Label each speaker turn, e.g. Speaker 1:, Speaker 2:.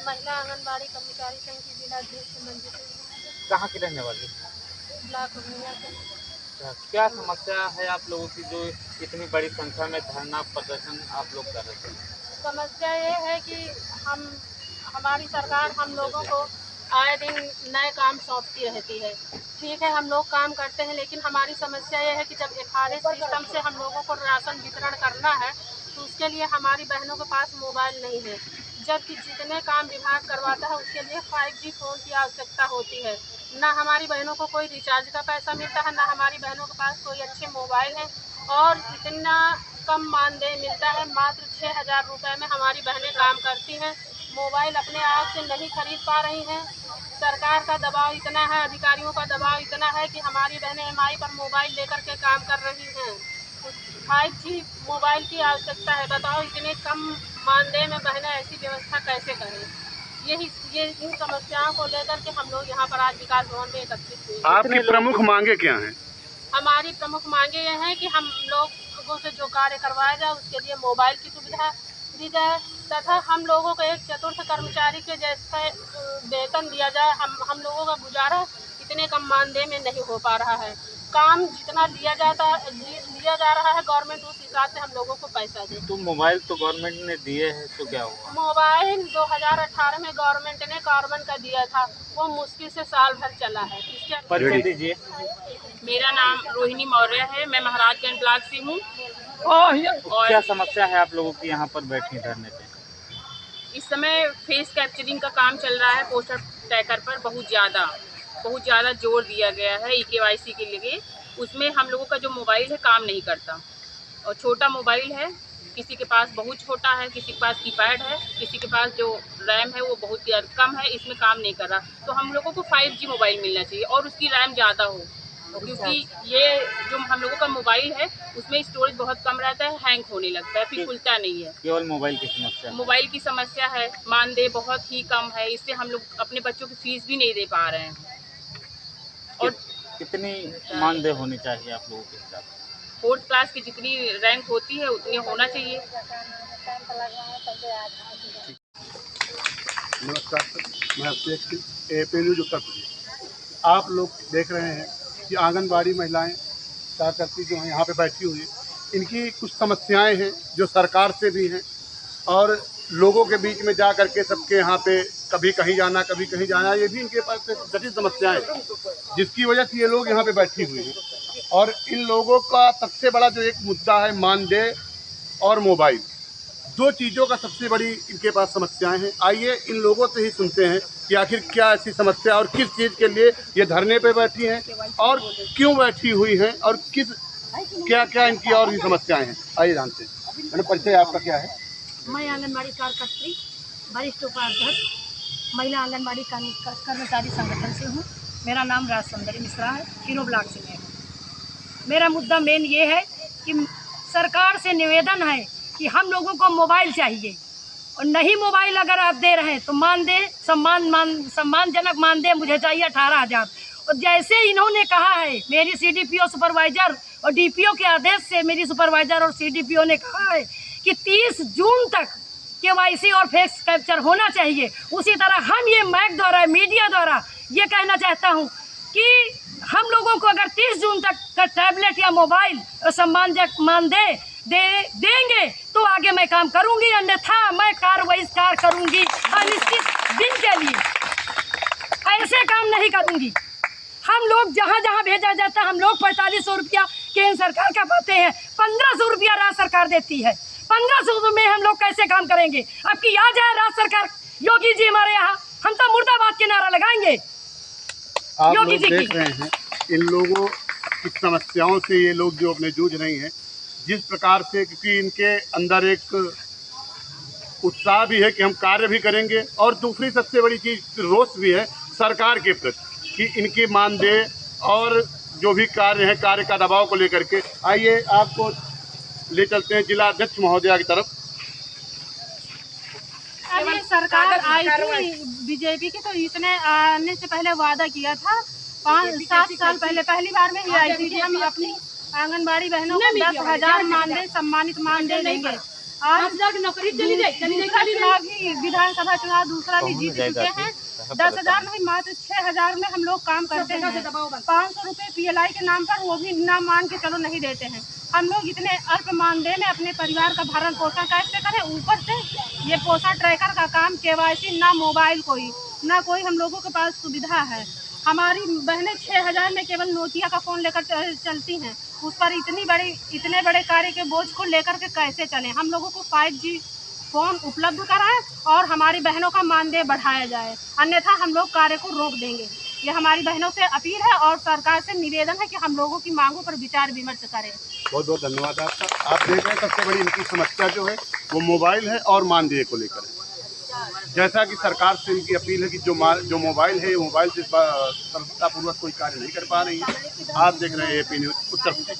Speaker 1: महिला आंगनबाड़ी कर्मचारी संघ की जिला अध्यक्ष मंजू।
Speaker 2: कहाँ की रहने वाली?
Speaker 1: ब्लॉक पूर्णिया के।
Speaker 2: क्या समस्या है आप लोगों की जो इतनी बड़ी संख्या में धरना प्रदर्शन आप लोग कर रहे थे?
Speaker 1: समस्या ये है कि हमारी सरकार हम लोगों को आए दिन नए काम सौंपती रहती है। ठीक है, हम लोग काम करते हैं, लेकिन हमारी समस्या ये है कि जब FRS सिस्टम से हम लोगों को राशन वितरण करना है तो उसके लिए हमारी बहनों के पास मोबाइल नहीं है, जबकि जितने काम विभाग करवाता है उसके लिए 5G फ़ोन की आवश्यकता होती है। ना हमारी बहनों को कोई रिचार्ज का पैसा मिलता है, ना हमारी बहनों के पास कोई अच्छे मोबाइल है, और इतना कम मानदेय मिलता है। मात्र 6,000 रुपये में हमारी बहनें काम करती हैं, मोबाइल अपने आप से नहीं खरीद पा रही हैं। सरकार का दबाव इतना है, अधिकारियों का दबाव इतना है कि हमारी बहनें EMI पर मोबाइल लेकर के काम कर रही हैं। 5G मोबाइल की आवश्यकता है। बताओ, इतने कम मानदेय में बहनें ऐसी व्यवस्था कैसे करें? ये इन समस्याओं को लेकर के हम लोग यहाँ पर आज विकास भवन में एकत्रित हुए।
Speaker 3: आपकी प्रमुख मांगे क्या हैं?
Speaker 1: हमारी प्रमुख मांगे ये हैं कि हम लोगों से जो कार्य करवाया जाए उसके लिए मोबाइल की सुविधा दी जाए, तथा हम लोगों को एक चतुर्थ कर्मचारी के जैसा वेतन दिया जाए। हम लोगों का गुजारा इतने कम मानदेय में नहीं हो पा रहा है। काम जितना लिया जा रहा है गवर्नमेंट, उस हिसाब से हम लोगों को पैसा दे।
Speaker 2: तो मोबाइल तो गवर्नमेंट ने दिए हैं, तो क्या हुआ?
Speaker 1: मोबाइल 2018 में गवर्नमेंट ने कार्बन का दिया था, वो मुश्किल से साल भर चला है। इसके
Speaker 2: परिचय दीजिए।
Speaker 4: मेरा नाम रोहिणी मौर्य है, मैं महाराजगंज ब्लॉक से हूँ।
Speaker 2: और क्या समस्या है आप लोगों की यहाँ पर बैठी धरने पे?
Speaker 4: इस समय फेस कैप्चरिंग का काम चल रहा है पोस्टर टैकर पर। बहुत ज़्यादा जोर दिया गया है EKYC के लिए। उसमें हम लोगों का जो मोबाइल है काम नहीं करता, और छोटा मोबाइल है, किसी के पास बहुत छोटा है, किसी के पास कीपैड है, किसी के पास जो रैम है वो बहुत कम है, इसमें काम नहीं कर रहा। तो हम लोगों को 5G मोबाइल मिलना चाहिए और उसकी रैम ज़्यादा हो, क्योंकि ये जो हम लोगों का मोबाइल है उसमें स्टोरेज बहुत कम रहता है, हैंग होने लगता है, फिर खुलता नहीं है।
Speaker 2: केवल मोबाइल की समस्या?
Speaker 4: मोबाइल की समस्या है, मानदेय बहुत ही कम है, इससे हम लोग अपने बच्चों की फीस भी नहीं दे पा रहे हैं। और
Speaker 2: कितनी मानदेय होनी चाहिए आप लोगों के हिसाब से?
Speaker 4: 4th क्लास की जितनी रैंक होती है उतनी होना चाहिए।
Speaker 3: नमस्कार सर, मैं AP न्यूज़ उत्तर प्रदेश। आप लोग देख रहे हैं कि आंगनबाड़ी महिलाएं कार्यकर्ती जो हैं यहाँ पे बैठी हुई हैं, इनकी कुछ समस्याएं हैं जो सरकार से भी हैं और लोगों के बीच में जा करके सबके यहाँ पे कभी कहीं जाना कभी कहीं जाना, ये भी इनके पास जटिल समस्याएं हैं, जिसकी वजह से ये लोग यहाँ पे बैठी हुई हैं। और इन लोगों का सबसे बड़ा जो एक मुद्दा है मानदेय और मोबाइल, दो चीज़ों का सबसे बड़ी इनके पास समस्याएं हैं। आइए इन लोगों से ही सुनते हैं कि आखिर क्या ऐसी समस्या और किस चीज़ के लिए ये धरने पे बैठी हैं और क्यों बैठी हुई हैं और क्या क्या इनकी और भी समस्याएं हैं। आइए जानते हैं। मैंने परिचय आपका क्या है?
Speaker 5: मैं आंगनबाड़ी कार्यकर्त्री वरिष्ठ उपाध्यक्ष महिला आंगनबाड़ी कर्मचारी संगठन से हूँ। मेरा नाम राजसुंदरी मिश्रा है, तीनों ब्लॉक से मैं हूँ। मेरा मुद्दा मेन ये है कि सरकार से निवेदन है कि हम लोगों को मोबाइल चाहिए, और नहीं मोबाइल अगर आप दे रहे हैं तो मानदेय सम्मानजनक मानदेय मुझे चाहिए 18,000। और जैसे इन्होंने कहा है, मेरी CDPO सुपरवाइज़र और DPO के आदेश से मेरी सुपरवाइज़र और CDPO ने कहा है कि 30 जून तक KYC और फेस कैप्चर होना चाहिए। उसी तरह हम ये माइक द्वारा मीडिया द्वारा ये कहना चाहता हूँ कि हम लोगों को अगर 30 जून तक का टैबलेट या मोबाइल और सम्मानजनक मानदेय देंगे तो आगे मैं काम करूंगी, अन्यथा मैं बहिष्कार करूंगी अनिश्चित दिन के लिए। ऐसे काम नहीं करूंगी। हम लोग जहां जहां भेजा जाता है, हम लोग 4500 रुपया केंद्र सरकार का पाते हैं, 1500 रुपया राज्य सरकार देती है। 1500 में हम लोग कैसे काम करेंगे? अब की आ जाए राज्य सरकार, योगी जी हमारे यहाँ, हम तो मुर्दाबाद के नारा लगाएंगे।
Speaker 3: आप लोग देख रहे हैं इन लोगों की समस्याओं से ये लोग जो अपने जूझ रही हैं, जिस प्रकार से, क्योंकि इनके अंदर एक उत्साह भी है कि हम कार्य भी करेंगे, और दूसरी सबसे बड़ी चीज़ रोष भी है सरकार के प्रति कि इनकी मानदेय और जो भी कार्य है, कार्य का दबाव को लेकर के। आइए आपको ले चलते हैं जिला अध्यक्ष महोदया की तरफ।
Speaker 1: अभी सरकार आई थी बीजेपी की, तो इसने आने से पहले वादा किया था 5-7 साल पहले, पहली बार में ही आई थी कि हम अपनी आंगनबाड़ी बहनों को 10,000 मानदेय सम्मानित मानदेय देंगे।
Speaker 5: आज
Speaker 1: नौकरी चली जाए
Speaker 5: दूसरा चुनाव भी, विधानसभा चुनाव दूसरा भी जीत चुके हैं। 10,000 नहीं, मात्र 6,000 में हम लोग काम करते हैं। 500 रुपये PLI के नाम पर, वो भी ना मान के चलो नहीं देते हैं। हम लोग इतने अल्प मानदेय में अपने परिवार का भरण पोषण कैसे करें? ऊपर से ये पोषण ट्रैकर का काम, KYC, ना मोबाइल कोई, ना कोई हम लोगों के पास सुविधा है। हमारी बहनें 6,000 में केवल नोकिया का फ़ोन लेकर चलती हैं। उस पर इतने बड़े कार्य के बोझ को लेकर के कैसे चलें? हम लोगों को 5G फ़ोन उपलब्ध कराएं और हमारी बहनों का मानदेय बढ़ाया जाए, अन्यथा हम लोग कार्य को रोक देंगे। ये हमारी बहनों से अपील है और सरकार से निवेदन है कि हम लोगों की मांगों पर विचार विमर्श करें।
Speaker 3: बहुत बहुत धन्यवाद आपका। आप देख रहे हैं सबसे बड़ी इनकी समस्या जो है वो मोबाइल है और मानदेय को लेकर है। जैसा कि सरकार से इनकी अपील है कि जो मोबाइल है, मोबाइल से सफलतापूर्वक कोई कार्य नहीं कर पा रही है। आप देख रहे हैं AP न्यूज़ उत्तर प्रदेश।